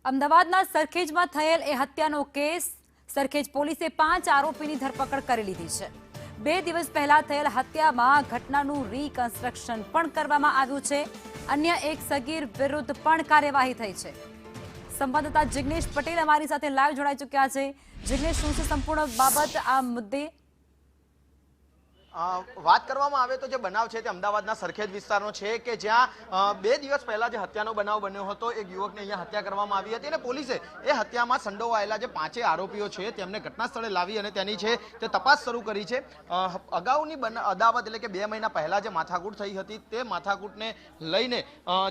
અમદાવાદના સરખેજમાં થયેલ એ હત્યાનો કેસ સરખેજ પોલીસે 5 આરોપીની ધરપકડ કરી લીધી છે। 2 દિવસ પહેલા થયેલ હત્યામાં ઘટનાનું રીકન્સ્ટ્રક્શન પણ કરવામાં આવ્યું છે। અન્ય એક સગીર વિરુદ્ધ પણ કાર્યવાહી થઈ છે। સંવાદદાતા જિગ્નેશ પટેલ અમારી સાથે લાઈવ જોડાઈ ચૂક્યા છે। જિગ્નેશ, શું છે સંપૂર્ણ બાબત આ મુદ્દે? વાત કરવામાં આવે તો જે બનાવ છે તે અમદાવાદના સરખેજ વિસ્તારનો છે કે જ્યાં 2 દિવસ પહેલા જે હત્યાનો બનાવ બન્યો હતો, એક યુવકને અહીંયા હત્યા કરવામાં આવી હતી અને પોલીસે એ હત્યામાં સંડોવાયેલા જે 5 આરોપીઓ છે તેમને ઘટના સ્થળે લાવી અને તેની છે તે તપાસ શરૂ કરી છે। અગાઉની અદાવત એટલે કે 2 મહિના પહેલા જે માથાકૂટ થઈ હતી તે માથાકૂટને લઈને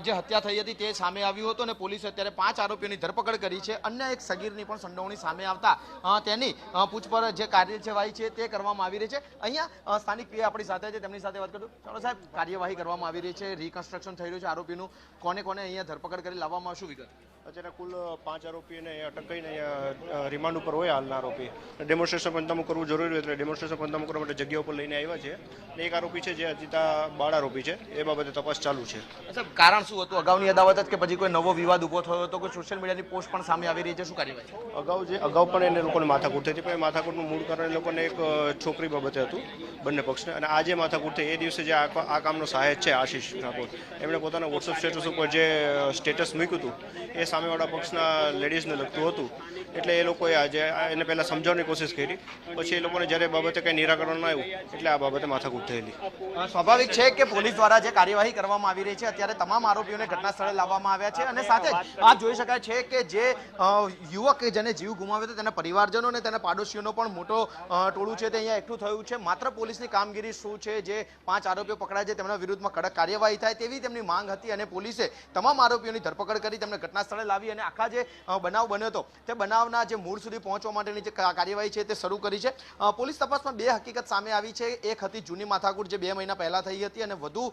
જે હત્યા થઈ હતી તે સામે આવ્યું હતું અને પોલીસે અત્યારે 5 આરોપીઓની ધરપકડ કરી છે। અન્ય એક સગીરની પણ સંડોવણી સામે આવતા તેની પૂછપરછ જે કાર્યવાહી છે તે કરવામાં આવી રહી છે। અહીંયા સ્થાનિક પીએ આપણી સાથે છે, તેમની સાથે વાત કરું। ચાલો સાહેબ, કાર્યવાહી કરવામાં આવી રહી છે, રીકન્સ્ટ્રક્શન થઈ રહ્યું છે આરોપીનું, કોને કોને અહીંયા ધરપકડ કરી લાવવામાં આવશે વિગત? અત્યારે કુલ 5 આરોપીને અટક કરીને અહીંયા રિમાન્ડ ઉપર હોય હાલના આરોપી। ડેમોન્સ્ટ્રેશન પંચનામું કરવું જરૂરી હોય એટલે ડેમોન્સ્ટ્રેશન પંચનામું કરવા માટે જગ્યા ઉપર લઈને આવ્યા છે। અને એક આરોપી છે જે હજી બાળ આરોપી છે, એ બાબતે તપાસ ચાલુ છે। સાહેબ, કારણ શું હતું? અગાઉની અદાવત જ કે પછી કોઈ નવો વિવાદ ઉભો થયો હતો? કોઈ સોશિયલ મીડિયાની પોસ્ટ પણ સામે આવી રહી છે, શું કાર્યવાહી? અગાઉ પણ એને લોકોને માથાકૂટ થઈ હતી, પણ એ માથાકૂટનું મૂળ કારણ એ લોકોને એક છોકરી બાબતે હતું બંને પક્ષને। અને આજે માથાકૂટ થઈ એ દિવસે જે આ કામનો સહાયક છે આશીષ ઠાકોર, એમણે પોતાના વોટ્સઅપ સ્ટેટસ ઉપર જે સ્ટેટસ મૂક્યું હતું એ સામેવાળા પક્ષના લેડીઝને લગતું હતું, એટલે એ લોકોએ આજે એને પહેલાં સમજાવવાની કોશિશ કરી, પછી એ લોકોને જ્યારે બાબતે કંઈ નિરાકરણ ન આવ્યું એટલે આ બાબતે માથાકૂટ થયેલી। સ્વાભાવિક છે કે પોલીસ દ્વારા જે કાર્યવાહી કરવામાં આવી રહી છે, અત્યારે તમામ આરોપીઓને ઘટના સ્થળે લાવવામાં આવ્યા છે અને સાથે આ જોઈ શકાય છે કે જે યુવક જેને જીવ ગુમાવ્યો હતો તેના પરિવારજનો અને તેના પાડોશીઓનો પણ મોટો ટોળું છે તે અહીંયા એકઠું થયું છે। માત્ર પોલીસની કામગીરી શું છે, જે 5 આરોપીઓ પકડાય છે તેમના વિરુદ્ધમાં કડક કાર્યવાહી થાય તેવી તેમની માંગ હતી અને પોલીસે તમામ આરોપીઓની ધરપકડ કરી તેમને ઘટના સ્થળે લાવી અને આખા જે બનાવ બન્યો હતો તે બનાવના જે મૂળ સુધી પહોંચવા માટેની જે કાર્યવાહી છે તે શરૂ કરી છે। પોલીસ તપાસમાં 2 હકીકત સામે આવી છે। એક હતી જૂની માથાકૂટ જે 2 મહિના પહેલા થઈ હતી અને વધુ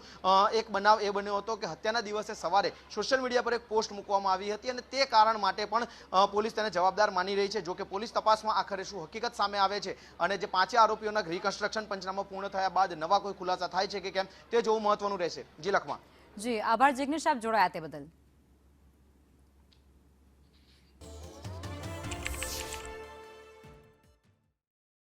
એક બનાવ એ બન્યો હતો કે હત્યાના દિવસે સવારે સોશિયલ મીડિયા પર એક પોસ્ટ મૂકવામાં આવી હતી અને તે કારણ માટે પણ પોલીસ તેને જવાબદાર માની રહી છે। જો કે પોલીસ તપાસમાં આખરે શું હકીકત સામે આવે છે અને જે 5 આરોપીઓના રીકન્સ્ટ્રક્શન પંચનામું પૂર્ણ થયા બાદ નવા કોઈ ખુલાસા થાય છે કે કેમ તે જોવું મહત્વનું રહેશે। જી લખમા। જી, આભાર જિગ્નેશ, આપ જોડાયા તે બદલ।